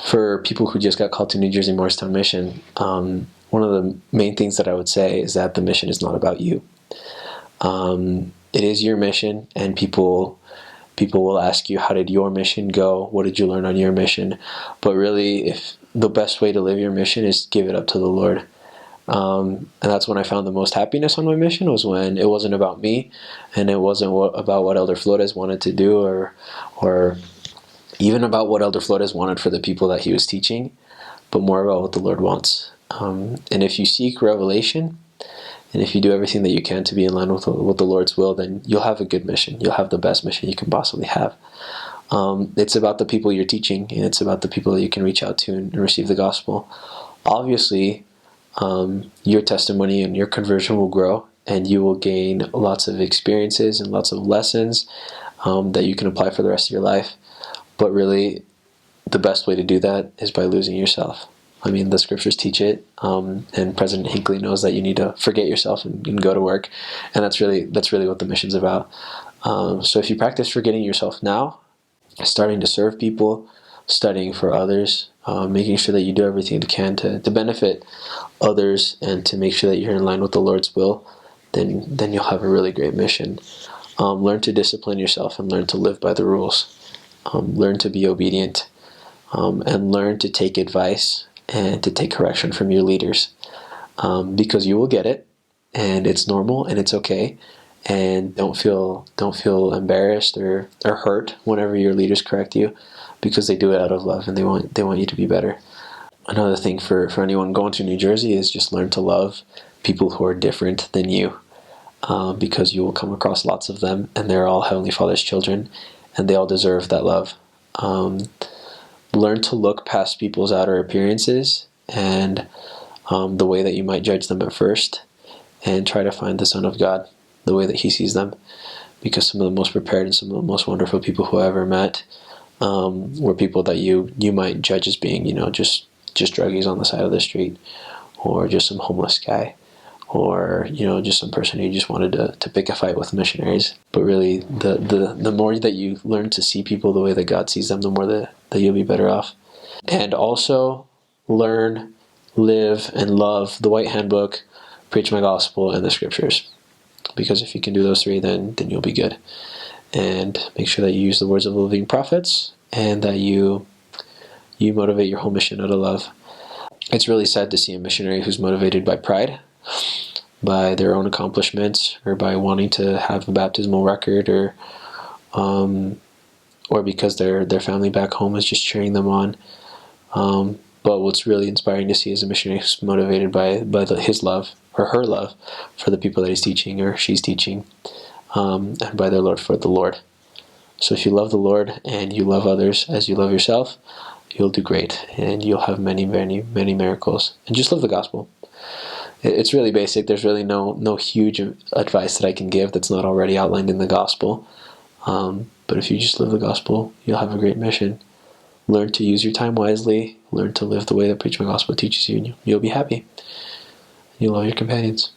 For people who just got called to New Jersey Morristown Mission, one of the main things that I would say is that the mission is not about you. It is your mission, and people will ask you, how did your mission go? What did you learn on your mission? But really, if the best way to live your mission is give it up to the Lord. And that's when I found the most happiness on my mission, was when it wasn't about me, and it wasn't about what Elder Flores wanted to do, or even about what Elder Flores wanted for the people that he was teaching, but more about what the Lord wants. And if you seek revelation, and if you do everything that you can to be in line with the Lord's will, then you'll have a good mission. You'll have the best mission you can possibly have. It's about the people you're teaching, and it's about the people that you can reach out to and receive the gospel. Obviously, your testimony and your conversion will grow, and you will gain lots of experiences and lots of lessons that you can apply for the rest of your life. But really, the best way to do that is by losing yourself. I mean, the scriptures teach it, and President Hinckley knows that you need to forget yourself and go to work, and that's really what the mission's about. So if you practice forgetting yourself now, starting to serve people, studying for others, making sure that you do everything you can to benefit others and to make sure that you're in line with the Lord's will, then you'll have a really great mission. Learn to discipline yourself and learn to live by the rules. Learn to be obedient, and learn to take advice and to take correction from your leaders, because you will get it, and it's normal and it's okay. And don't feel embarrassed or hurt whenever your leaders correct you, because they do it out of love, and they want you to be better. Another thing for anyone going to New Jersey is just learn to love people who are different than you, because you will come across lots of them, and they're all Heavenly Father's children, and they all deserve that love. Learn to look past people's outer appearances and the way that you might judge them at first, and try to find the Son of God the way that He sees them, because some of the most prepared and some of the most wonderful people who I ever met were people that you might judge as being, just druggies on the side of the street, or just some homeless guy, or just some person who just wanted to pick a fight with missionaries. But really, the more that you learn to see people the way that God sees them, the more that you'll be better off. And also learn, live, and love the White Handbook, Preach My Gospel, and the Scriptures. Because if you can do those three, then you'll be good. And make sure that you use the words of the living prophets, and that you motivate your whole mission out of love. It's really sad to see a missionary who's motivated by pride, by their own accomplishments, or by wanting to have a baptismal record, or because their family back home is just cheering them on. But what's really inspiring to see is a missionary who's motivated by his love, or her love, for the people that he's teaching or she's teaching, and by their love for the Lord. So if you love the Lord and you love others as you love yourself, you'll do great, and you'll have many, many, many miracles. And just live the gospel. It's really basic. There's really no huge advice that I can give that's not already outlined in the gospel. But if you just live the gospel, you'll have a great mission. Learn to use your time wisely. Learn to live the way that Preach My Gospel teaches you, and you'll be happy. You'll love your companions.